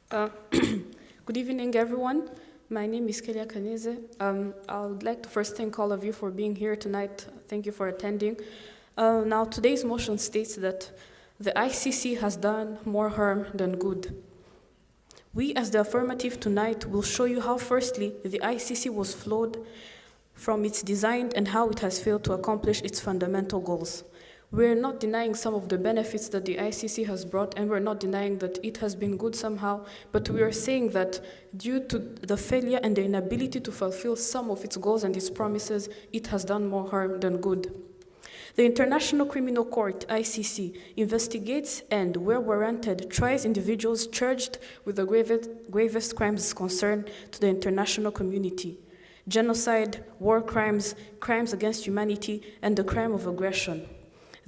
Uh, Good evening, everyone. My name is Kelia Kaneze. I would like to first thank all of you for being here tonight. Thank you for attending. Now, today's motion states that the ICC has done more harm than good. We, as the affirmative tonight, will show you how, firstly, the ICC was flawed from its design and how it has failed to accomplish its fundamental goals. We're not denying some of the benefits that the ICC has brought, and we're not denying that it has been good somehow, but we are saying that due to the failure and the inability to fulfill some of its goals and its promises, it has done more harm than good. The International Criminal Court, ICC, investigates and, where warranted, tries individuals charged with the gravest crimes concerned to the international community: genocide, war crimes, crimes against humanity, and the crime of aggression.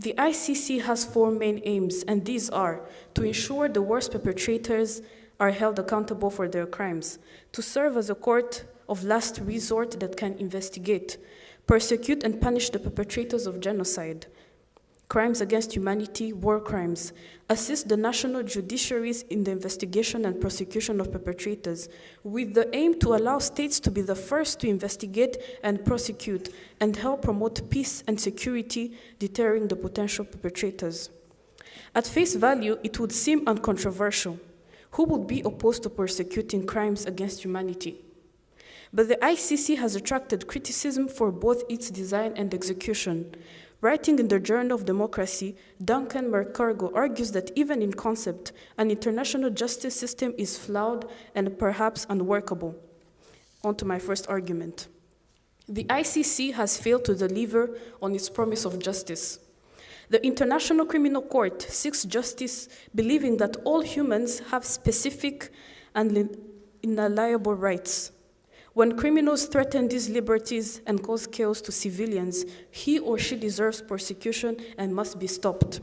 The ICC has four main aims, and these are: to ensure the worst perpetrators are held accountable for their crimes, to serve as a court of last resort that can investigate, persecute and punish the perpetrators of genocide, crimes against humanity, war crimes, assist the national judiciaries in the investigation and prosecution of perpetrators, with the aim to allow states to be the first to investigate and prosecute and help promote peace and security, deterring the potential perpetrators. At face value, it would seem uncontroversial. Who would be opposed to persecuting crimes against humanity? But the ICC has attracted criticism for both its design and execution. Writing in the Journal of Democracy, Duncan McCargo argues that even in concept, an international justice system is flawed and perhaps unworkable. On to my first argument. The ICC has failed to deliver on its promise of justice. The International Criminal Court seeks justice, believing that all humans have specific and inalienable rights. When criminals threaten these liberties and cause chaos to civilians, he or she deserves persecution and must be stopped.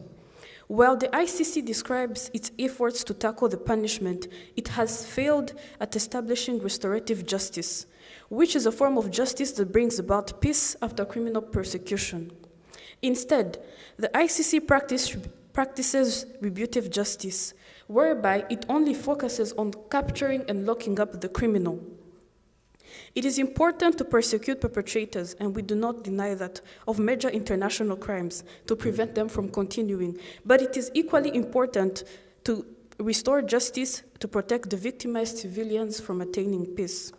While the ICC describes its efforts to tackle the punishment, it has failed at establishing restorative justice, which is a form of justice that brings about peace after criminal persecution. Instead, the ICC practices retributive justice, whereby it only focuses on capturing and locking up the criminal. It is important to persecute perpetrators, and we do not deny that, of major international crimes to prevent them from continuing. But it is equally important to restore justice to protect the victimized civilians from attaining peace.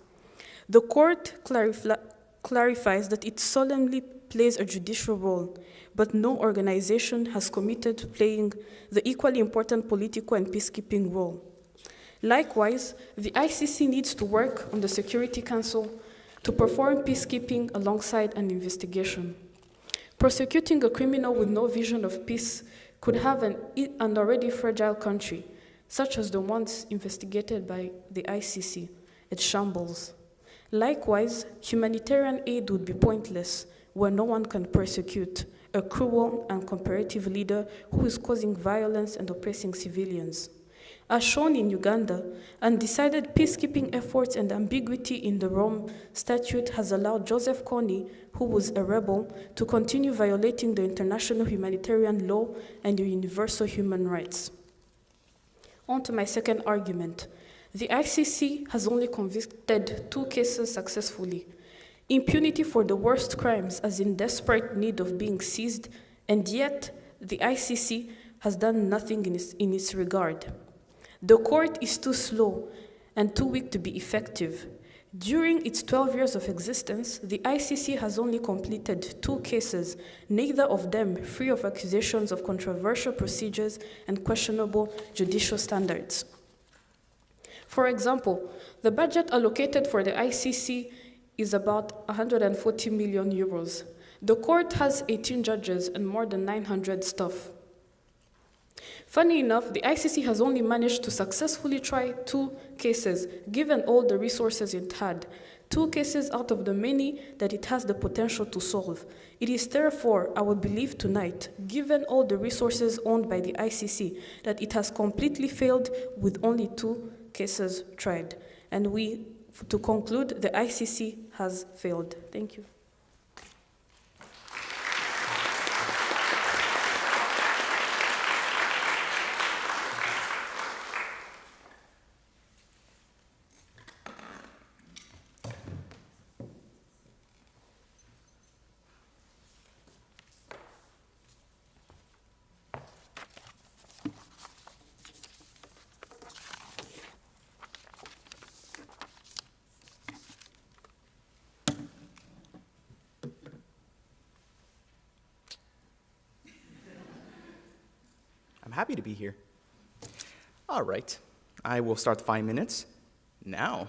The court clarifies that it solemnly plays a judicial role, but no organization has committed to playing the equally important political and peacekeeping role. Likewise, the ICC needs to work on the Security Council to perform peacekeeping alongside an investigation. Prosecuting a criminal with no vision of peace could have an already fragile country, such as the ones investigated by the ICC, at shambles. Likewise, humanitarian aid would be pointless when no one can persecute a cruel and comparative leader who is causing violence and oppressing civilians. As shown in Uganda, undecided peacekeeping efforts and ambiguity in the Rome Statute has allowed Joseph Kony, who was a rebel, to continue violating the international humanitarian law and the universal human rights. On to my second argument. The ICC has only convicted 2 cases successfully: impunity for the worst crimes as in desperate need of being seized, and yet the ICC has done nothing in its regard. The court is too slow and too weak to be effective. During its 12 years of existence, the ICC has only completed 2 cases, neither of them free of accusations of controversial procedures and questionable judicial standards. For example, the budget allocated for the ICC is about 140 million euros. The court has 18 judges and more than 900 staff. Funny enough, the ICC has only managed to successfully try 2 cases, given all the resources it had. 2 cases out of the many that it has the potential to solve. It is therefore our belief tonight, given all the resources owned by the ICC, that it has completely failed with only 2 cases tried. And to conclude, the ICC has failed. Thank you. happy to be here. All right, I will start the 5 minutes now.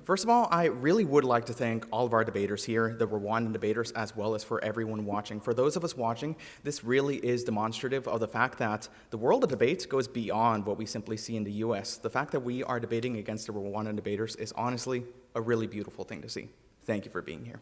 First of all, I really would like to thank all of our debaters here, the Rwandan debaters, as well as for everyone watching. For those of us watching, this really is demonstrative of the fact that the world of debate goes beyond what we simply see in the US. The fact that we are debating against the Rwandan debaters is honestly a really beautiful thing to see. Thank you for being here.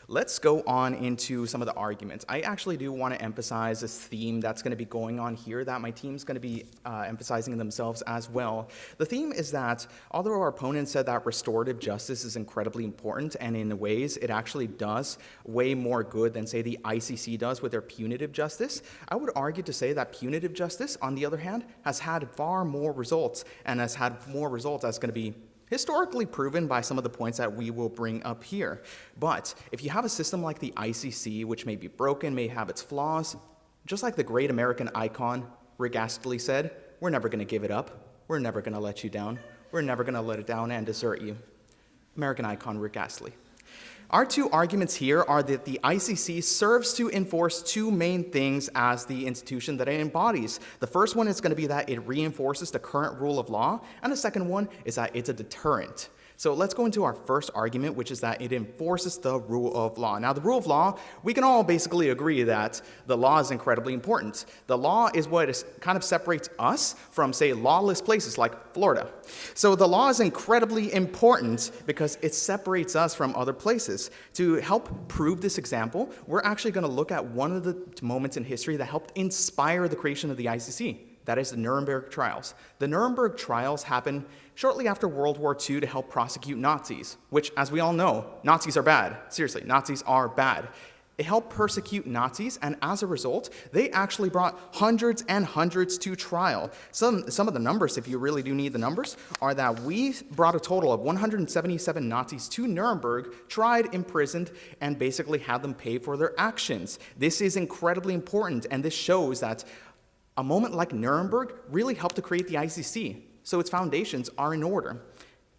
Let's go on into some of the arguments. I actually do want to emphasize this theme that's going to be going on here that my team's going to be emphasizing themselves as well. The theme is that although our opponent said that restorative justice is incredibly important, and in ways it actually does way more good than, say, the ICC does with their punitive justice, I would argue to say that punitive justice, on the other hand, has had far more results, and has had more results that's going to be historically proven by some of the points that we will bring up here. But if you have a system like the ICC, which may be broken, may have its flaws, just like the great American icon Rick Astley said, we're never going to give it up. We're never going to let you down. We're never going to let it down and desert you. American icon Rick Astley. Our two arguments here are that the ICC serves to enforce two main things as the institution that it embodies. The first one is going to be that it reinforces the current rule of law, and the second one is that it's a deterrent. So let's go into our first argument, which is that it enforces the rule of law. Now, the rule of law, we can all basically agree that the law is incredibly important. The law is what kind of separates us from, say, lawless places like Florida. So the law is incredibly important because it separates us from other places. To help prove this example, we're actually going to look at one of the moments in history that helped inspire the creation of the ICC. That is the Nuremberg trials. The Nuremberg trials happened shortly after World War II to help prosecute Nazis, which, as we all know, Nazis are bad. Seriously, Nazis are bad. It helped persecute Nazis, and as a result, they actually brought hundreds and hundreds to trial. Some of the numbers, if you really do need the numbers, are that we brought a total of 177 Nazis to Nuremberg, tried, imprisoned, and basically had them pay for their actions. This is incredibly important, and this shows that a moment like Nuremberg really helped to create the ICC, so its foundations are in order.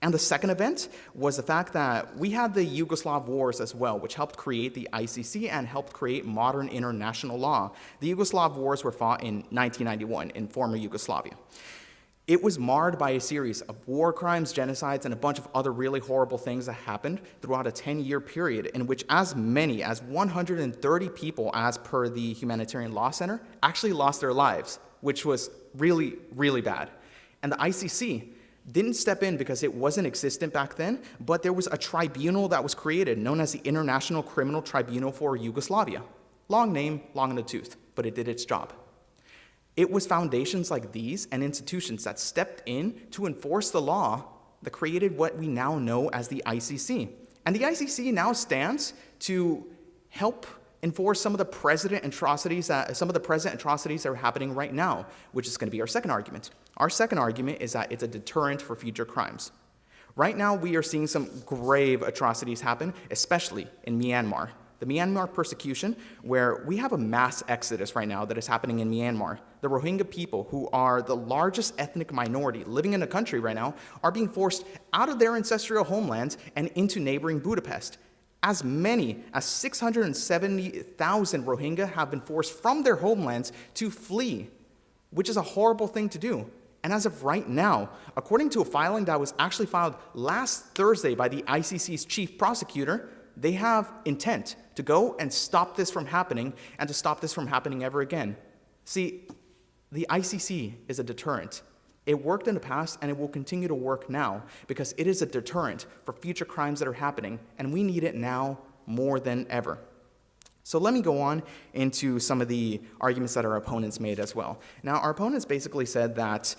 And the second event was the fact that we had the Yugoslav Wars as well, which helped create the ICC and helped create modern international law. The Yugoslav Wars were fought in 1991 in former Yugoslavia. It was marred by a series of war crimes, genocides, and a bunch of other really horrible things that happened throughout a 10-year period in which as many as 130 people, as per the Humanitarian Law Center, actually lost their lives, which was really, really bad. And the ICC didn't step in because it wasn't existent back then, but there was a tribunal that was created known as the International Criminal Tribunal for Yugoslavia. Long name, long in the tooth, but it did its job. It was foundations like these and institutions that stepped in to enforce the law that created what we now know as the ICC. And the ICC now stands to help enforce some of the present atrocities that are happening right now, which is going to be our second argument. Our second argument is that it's a deterrent for future crimes. Right now, we are seeing some grave atrocities happen, especially in Myanmar. The Myanmar persecution, where we have a mass exodus right now that is happening in Myanmar. The Rohingya people, who are the largest ethnic minority living in the country right now, are being forced out of their ancestral homelands and into neighboring Budapest. As many as 670,000 Rohingya have been forced from their homelands to flee, which is a horrible thing to do. And as of right now, according to a filing that was actually filed last Thursday by the ICC's chief prosecutor, they have intent to go and stop this from happening and to stop this from happening ever again. See, the ICC is a deterrent. It worked in the past and it will continue to work now because it is a deterrent for future crimes that are happening, and we need it now more than ever. So let me go on into some of the arguments that our opponents made as well. Now, our opponents basically said that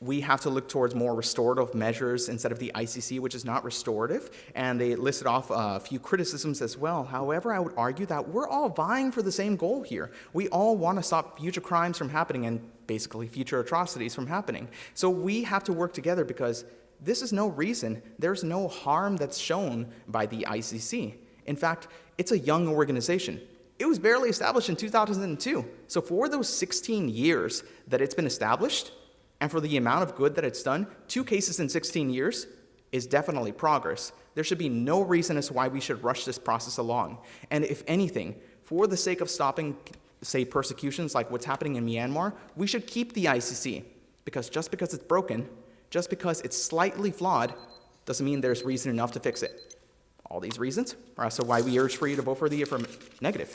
we have to look towards more restorative measures instead of the ICC, which is not restorative, and they listed off a few criticisms as well. However, I would argue that we're all vying for the same goal here. We all want to stop future crimes from happening and basically future atrocities from happening. So we have to work together because this is no reason, there's no harm that's shown by the ICC. In fact, it's a young organization. It was barely established in 2002. So for those 16 years that it's been established, and for the amount of good that it's done, 2 cases in 16 years is definitely progress. There should be no reason as to why we should rush this process along. And if anything, for the sake of stopping say, persecutions like what's happening in Myanmar, we should keep the ICC. Because just because it's broken, just because it's slightly flawed, doesn't mean there's reason enough to fix it. All these reasons are also why we urge for you to vote for the negative.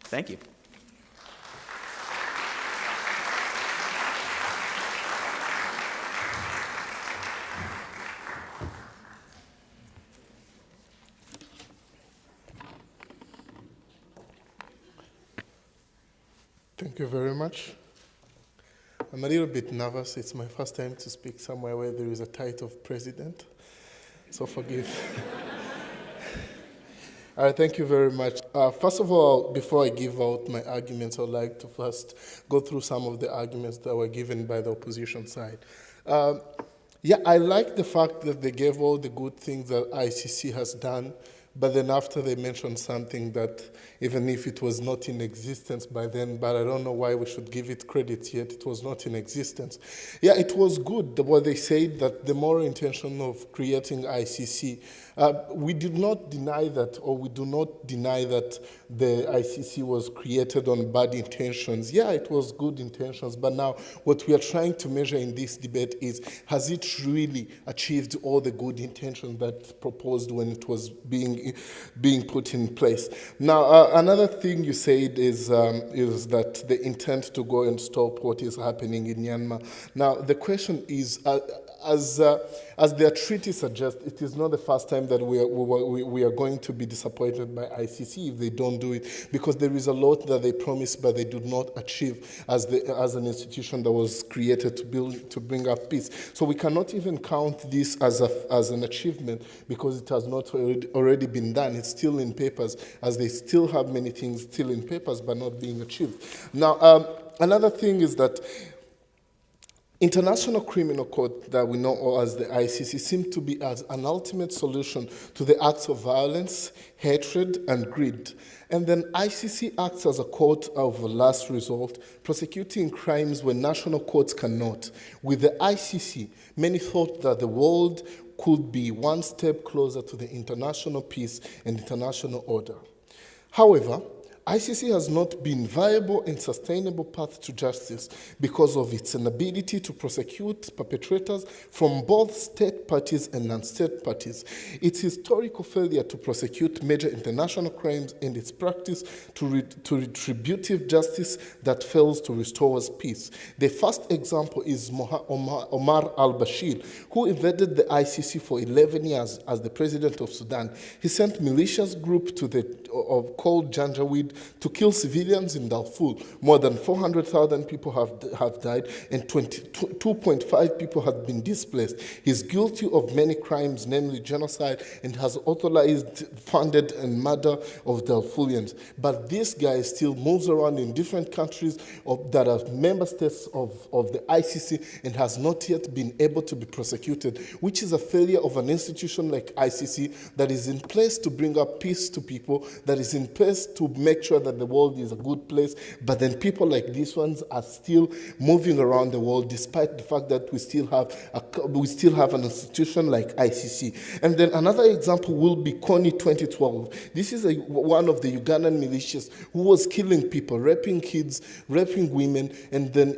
Thank you. Thank you very much. I'm a little bit nervous. It's my first time to speak somewhere where there is a title of president, so forgive. All right, thank you very much. First of all, before I give out my arguments, I'd like to first go through some of the arguments that were given by the opposition side. Yeah, I like the fact that they gave all the good things that ICC has done, but then after they mentioned something that even if it was not in existence by then, but I don't know why we should give it credit yet, it was not in existence. Yeah, it was good what they said, that the moral intention of creating ICC. We did not deny that, or we do not deny that the ICC was created on bad intentions. Yeah, it was good intentions, but now what we are trying to measure in this debate is, has it really achieved all the good intentions that proposed when it was being put in place? Now, another thing you said is that the intent to go and stop what is happening in Myanmar. Now, the question is, as their treaty suggests, it is not the first time that we are going to be disappointed by ICC if they don't do it, because there is a lot that they promised but they do not achieve as an institution that was created to bring up peace. So we cannot even count this as an achievement because it has not already been done. It's still in papers, as they still have many things still in papers but not being achieved. Now, another thing is that International Criminal Court that we know as the ICC seems to be as an ultimate solution to the acts of violence, hatred, and greed. And then ICC acts as a court of last resort, prosecuting crimes when national courts cannot. With the ICC, many thought that the world could be one step closer to the international peace and international order. However, ICC has not been viable and sustainable path to justice because of its inability to prosecute perpetrators from both state parties and non-state parties, its historical failure to prosecute major international crimes, and its practice to retributive justice that fails to restore us peace. The first example is Omar al-Bashir, who evaded the ICC for 11 years as the president of Sudan. He sent militias group called Janjaweed to kill civilians in Darfur. More than 400,000 people have died and 2.5 people have been displaced. He's guilty of many crimes, namely genocide, and has authorized, funded, and murder of Darfurians. But this guy still moves around in different countries that are member states of the ICC and has not yet been able to be prosecuted, which is a failure of an institution like ICC that is in place to bring up peace to people, that is in place to make sure that the world is a good place, but then people like these ones are still moving around the world despite the fact that we still have an institution like ICC. And then another example will be Kony 2012. This is one of the Ugandan militias who was killing people, raping kids, raping women, and then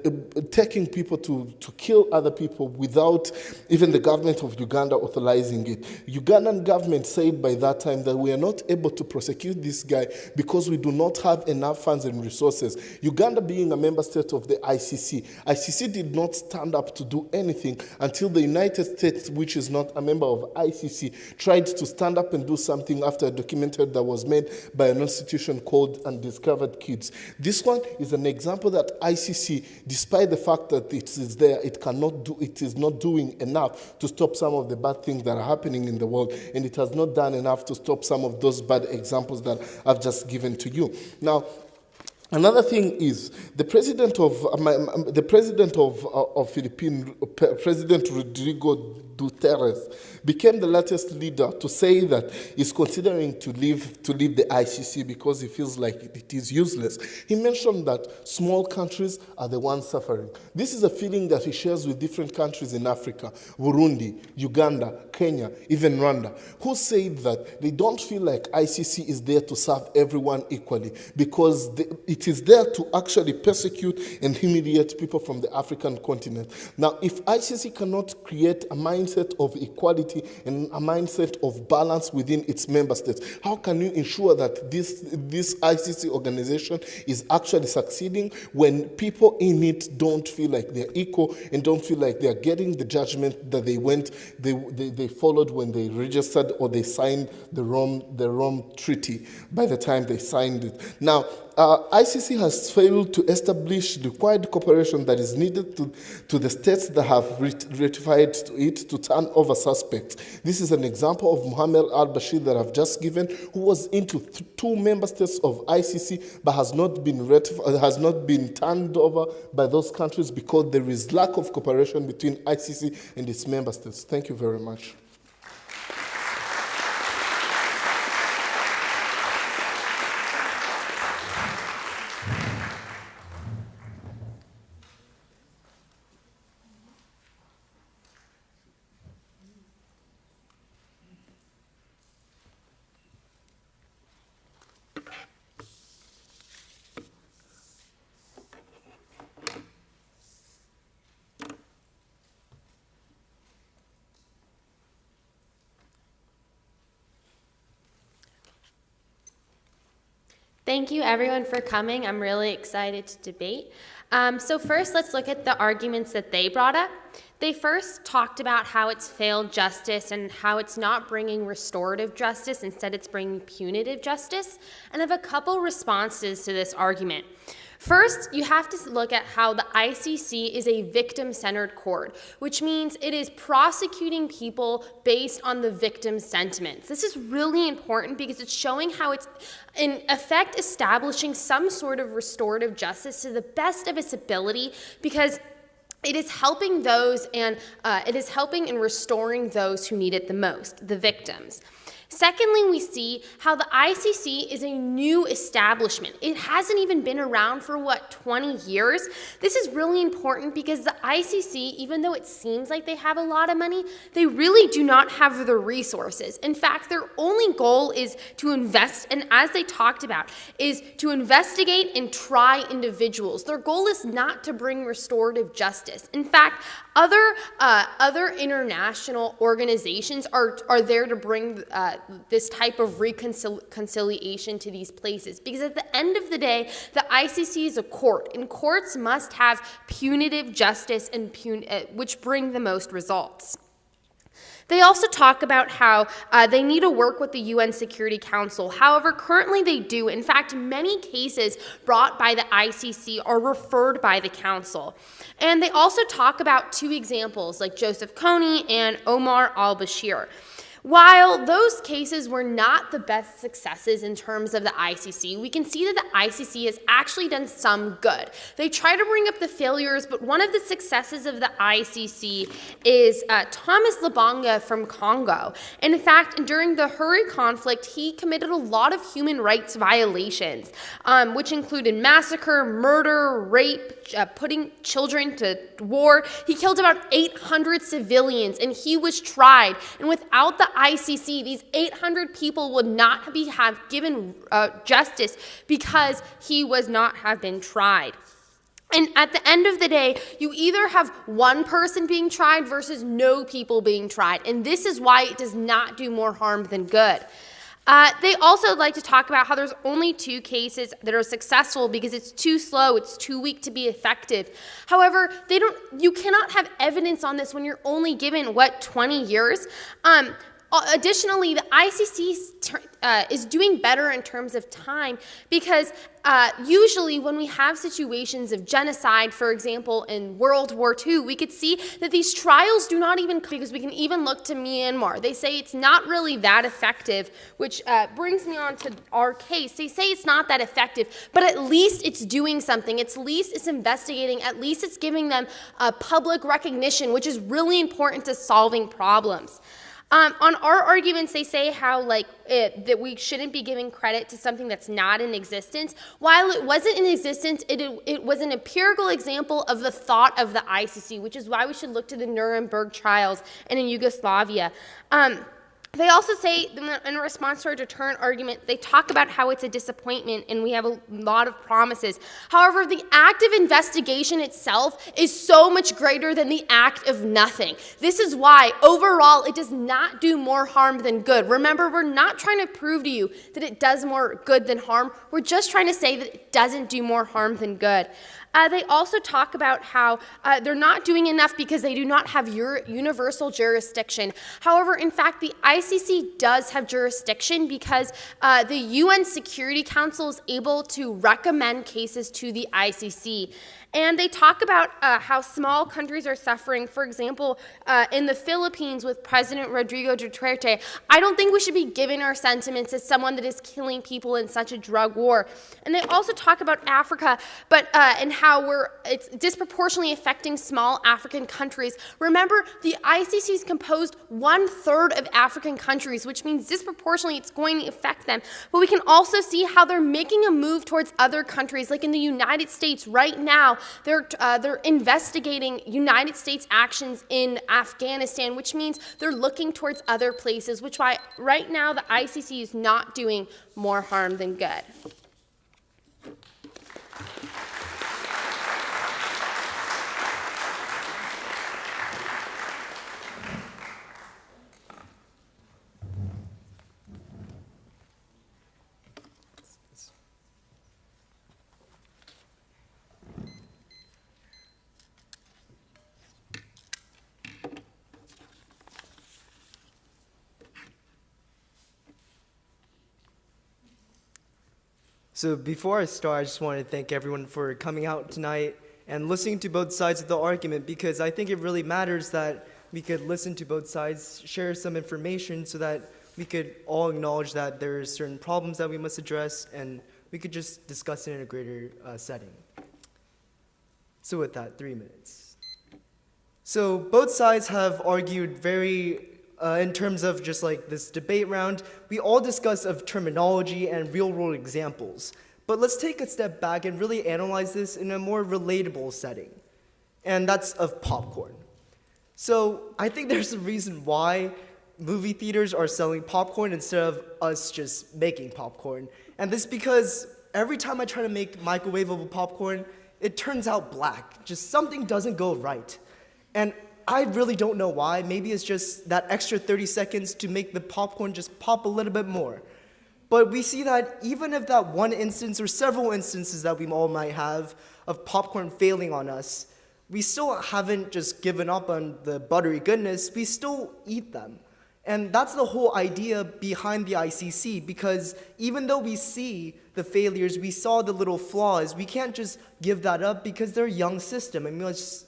taking people to kill other people without even the government of Uganda authorizing it. Ugandan government said by that time that we are not able to prosecute this guy because we do not have enough funds and resources. Uganda being a member state of the ICC did not stand up to do anything until the United States, which is not a member of ICC, tried to stand up and do something after a documentary that was made by an institution called Undiscovered Kids. This one is an example that ICC, despite the fact that it is there, it is not doing enough to stop some of the bad things that are happening in the world, and it has not done enough to stop some of those bad examples that I've just given to you. Now, another thing is the president of Philippines, President Rodrigo Duterte, became the latest leader to say that he's considering to leave the ICC because he feels like it is useless. He mentioned that small countries are the ones suffering. This is a feeling that he shares with different countries in Africa, Burundi, Uganda, Kenya, even Rwanda, who said that they don't feel like ICC is there to serve everyone equally because it It is there to actually persecute and humiliate people from the African continent. Now, if ICC cannot create a mindset of equality and a mindset of balance within its member states, how can you ensure that this ICC organization is actually succeeding when people in it don't feel like they're equal and don't feel like they're getting the judgment that they followed when they registered or they signed the Rome Treaty by the time they signed it? Now, ICC has failed to establish the required cooperation that is needed to the states that have ratified it to turn over suspects. This is an example of Mohammed al-Bashir that I've just given, who was into two member states of ICC but has not been turned over by those countries because there is lack of cooperation between ICC and its member states. Thank you very much. Thank you everyone for coming. I'm really excited to debate. So first, let's look at the arguments that they brought up. They first talked about how it's failed justice and how it's not bringing restorative justice, instead it's bringing punitive justice. And I have a couple responses to this argument. First, you have to look at how the ICC is a victim-centered court, which means it is prosecuting people based on the victim's sentiments. This is really important because it's showing how it's, in effect, establishing some sort of restorative justice to the best of its ability, because it is helping those and it is helping in restoring those who need it the most, the victims. Secondly, we see how the ICC is a new establishment. It hasn't even been around for, 20 years? This is really important because the ICC, even though it seems like they have a lot of money, they really do not have the resources. In fact, their only goal is to invest, and as they talked about, is to investigate and try individuals. Their goal is not to bring restorative justice. In fact, other international organizations are there to bring this type of reconciliation to these places, because at the end of the day, the ICC is a court, and courts must have punitive justice and which bring the most results. They also talk about how they need to work with the UN Security Council. However, currently they do. In fact, many cases brought by the ICC are referred by the Council. And they also talk about two examples, like Joseph Kony and Omar al-Bashir. While those cases were not the best successes in terms of the ICC, we can see that the ICC has actually done some good. They try to bring up the failures, but one of the successes of the ICC is Thomas Lubanga from Congo. And in fact, during the Huri conflict, he committed a lot of human rights violations, which included massacre, murder, rape, putting children to war. He killed about 800 civilians, and he was tried. And without the ICC, these 800 people would not have given justice because he was not have been tried. And at the end of the day, you either have one person being tried versus no people being tried. And this is why it does not do more harm than good. They also like to talk about how there's only 2 cases that are successful because it's too slow, it's too weak to be effective. However, you cannot have evidence on this when you're only given, 20 years? Additionally, the ICC is doing better in terms of time because usually when we have situations of genocide, for example, in World War II, we could see that these trials do not even, because we can even look to Myanmar. They say it's not really that effective, which brings me on to our case. They say it's not that effective, but at least it's doing something. At least it's investigating. At least it's giving them public recognition, which is really important to solving problems. On our arguments, they say how that we shouldn't be giving credit to something that's not in existence. While it wasn't in existence, it was an empirical example of the thought of the ICC, which is why we should look to the Nuremberg trials and in Yugoslavia. They also say, in response to our deterrent argument, they talk about how it's a disappointment and we have a lot of promises. However, the act of investigation itself is so much greater than the act of nothing. This is why, overall, it does not do more harm than good. Remember, we're not trying to prove to you that it does more good than harm. We're just trying to say that it doesn't do more harm than good. They also talk about how they're not doing enough because they do not have universal jurisdiction. However, in fact, the ICC does have jurisdiction because the UN Security Council is able to recommend cases to the ICC. And they talk about how small countries are suffering. For example, in the Philippines with President Rodrigo Duterte, I don't think we should be giving our sentiments as someone that is killing people in such a drug war. And they also talk about Africa, and how it's disproportionately affecting small African countries. Remember, the ICC is composed 1/3 of African countries, which means disproportionately it's going to affect them. But we can also see how they're making a move towards other countries, like in the United States right now. They're investigating United States actions in Afghanistan, which means they're looking towards other places, which why right now the ICC is not doing more harm than good. So before I start, I just want to thank everyone for coming out tonight and listening to both sides of the argument, because I think it really matters that we could listen to both sides, share some information so that we could all acknowledge that there are certain problems that we must address, and we could just discuss it in a greater setting. So with that, 3 minutes. So both sides have argued very in terms of just like this debate round, we all discuss of terminology and real-world examples. But let's take a step back and really analyze this in a more relatable setting, and that's of popcorn. So I think there's a reason why movie theaters are selling popcorn instead of us just making popcorn. And this is because every time I try to make microwavable popcorn, it turns out black. Just something doesn't go right. And I really don't know why. Maybe it's just that extra 30 seconds to make the popcorn just pop a little bit more. But we see that even if that one instance or several instances that we all might have of popcorn failing on us, we still haven't just given up on the buttery goodness. We still eat them. And that's the whole idea behind the ICC, because even though we see the failures, we saw the little flaws, we can't just give that up because they're a young system, and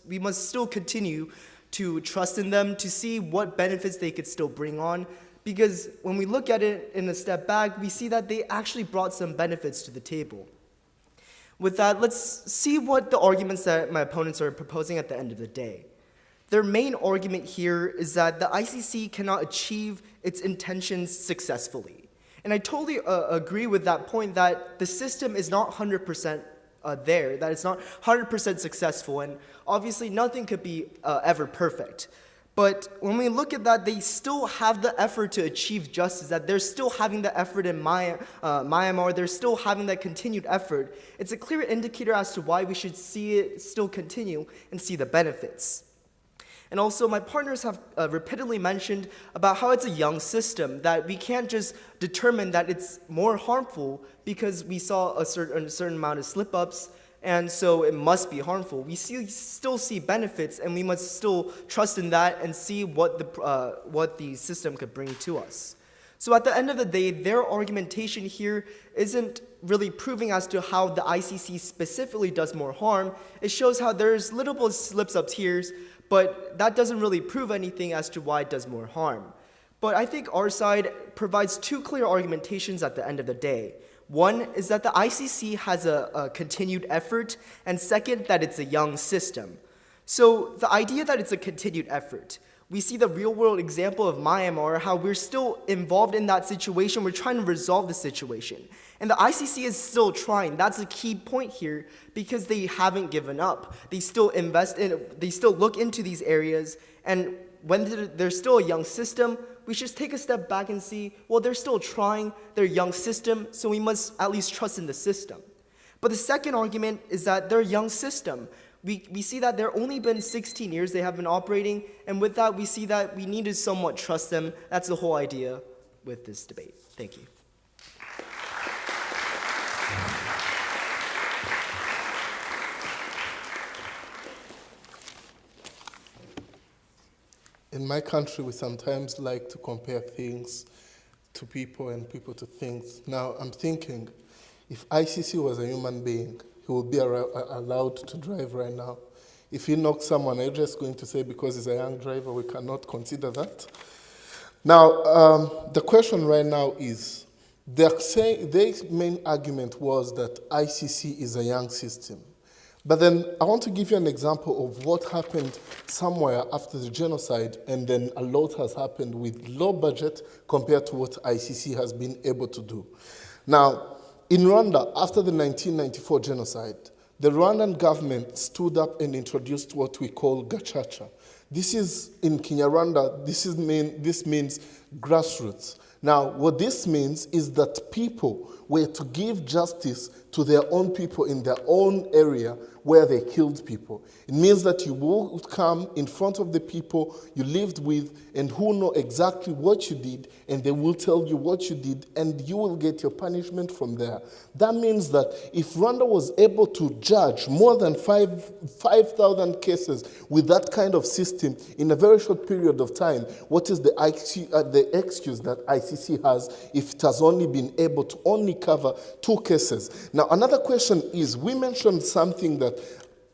we must still continue to trust in them to see what benefits they could still bring on. Because when we look at it in a step back, we see that they actually brought some benefits to the table. With that, let's see what the arguments that my opponents are proposing at the end of the day. Their main argument here is that the ICC cannot achieve its intentions successfully. And I totally agree with that point, that the system is not 100% there, that it's not 100% successful, and obviously nothing could be ever perfect. But when we look at that, they still have the effort to achieve justice, that they're still having the effort in Myanmar, they're still having that continued effort. It's a clear indicator as to why we should see it still continue and see the benefits. And also, my partners have repeatedly mentioned about how it's a young system, that we can't just determine that it's more harmful because we saw a certain amount of slip-ups, and so it must be harmful. We still see benefits, and we must still trust in that and see what the system could bring to us. So at the end of the day, their argumentation here isn't really proving as to how the ICC specifically does more harm. It shows how there's little slips-ups here, but that doesn't really prove anything as to why it does more harm. But I think our side provides two clear argumentations at the end of the day. One is that the ICC has a continued effort, and second, that it's a young system. So the idea that it's a continued effort, we see the real-world example of Myanmar, how we're still involved in that situation. We're trying to resolve the situation. And the ICC is still trying. That's a key point here, because they haven't given up. They still invest in, they still look into these areas, and when they're still a young system, we should take a step back and see, well, they're still trying, they're a young system, so we must at least trust in the system. But the second argument is that they're a young system. We see that they're only been 16 years they have been operating, and with that, we see that we need to somewhat trust them. That's the whole idea with this debate. Thank you. In my country, we sometimes like to compare things to people and people to things. Now, I'm thinking, if ICC was a human being, he would be allowed to drive right now. If he knocks someone, are you just going to say because he's a young driver, we cannot consider that? Now, the question right now is, their main argument was that ICC is a young system. But then I want to give you an example of what happened somewhere after the genocide, and then a lot has happened with low budget compared to what ICC has been able to do. Now, in Rwanda, after the 1994 genocide, the Rwandan government stood up and introduced what we call gacaca. This is, in Kinyarwanda, this means grassroots. Now, what this means is that people were to give justice to their own people in their own area where they killed people. It means that you will come in front of the people you lived with and who know exactly what you did, and they will tell you what you did, and you will get your punishment from there. That means that if Rwanda was able to judge more than 5,000 cases with that kind of system in a very short period of time, what is the excuse that ICC has if it has only been able to only cover 2 cases? Now, another question is, we mentioned something that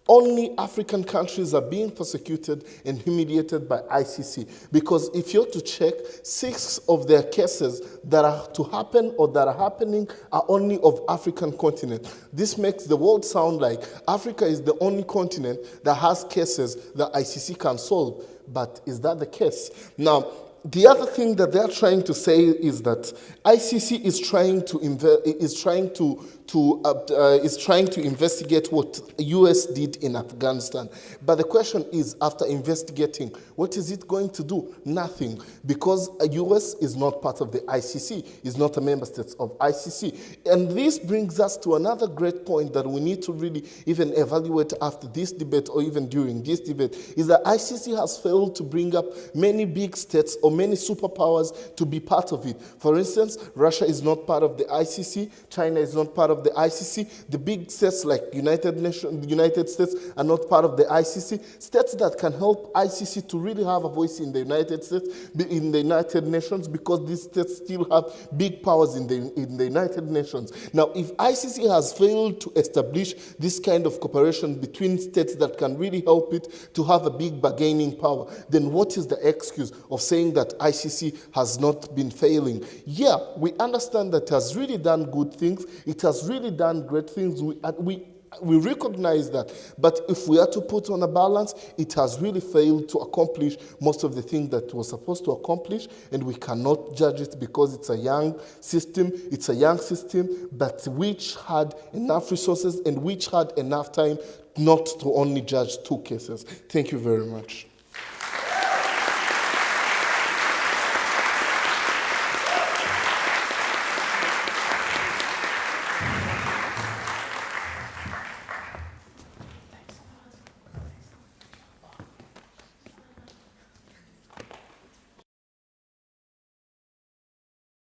only African countries are being persecuted and humiliated by ICC. Because if you're to check, 6 of their cases that are to happen or that are happening are only of African continent. This makes the world sound like Africa is the only continent that has cases that ICC can solve. But is that the case? Now, the other thing that they're trying to say is that ICC is trying to investigate what US did in Afghanistan. But the question is, after investigating, what is it going to do? Nothing, because US is not part of the ICC, is not a member state of ICC. And this brings us to another great point that we need to really even evaluate after this debate or even during this debate, is that ICC has failed to bring up many big states or many superpowers to be part of it. For instance, Russia is not part of the ICC, China is not part of the ICC, the big states like the United States are not part of the ICC. States that can help ICC to really have a voice in the United States, in the United Nations, because these states still have big powers in the United Nations. Now, if ICC has failed to establish this kind of cooperation between states that can really help it to have a big bargaining power, then what is the excuse of saying that ICC has not been failing? Yeah, we understand that it has really done good things. It has really done great things. We recognize that. But if we are to put on a balance, it has really failed to accomplish most of the things that it was supposed to accomplish, and we cannot judge it because it's a young system. It's a young system, but which had enough resources and which had enough time not to only judge 2 cases. Thank you very much.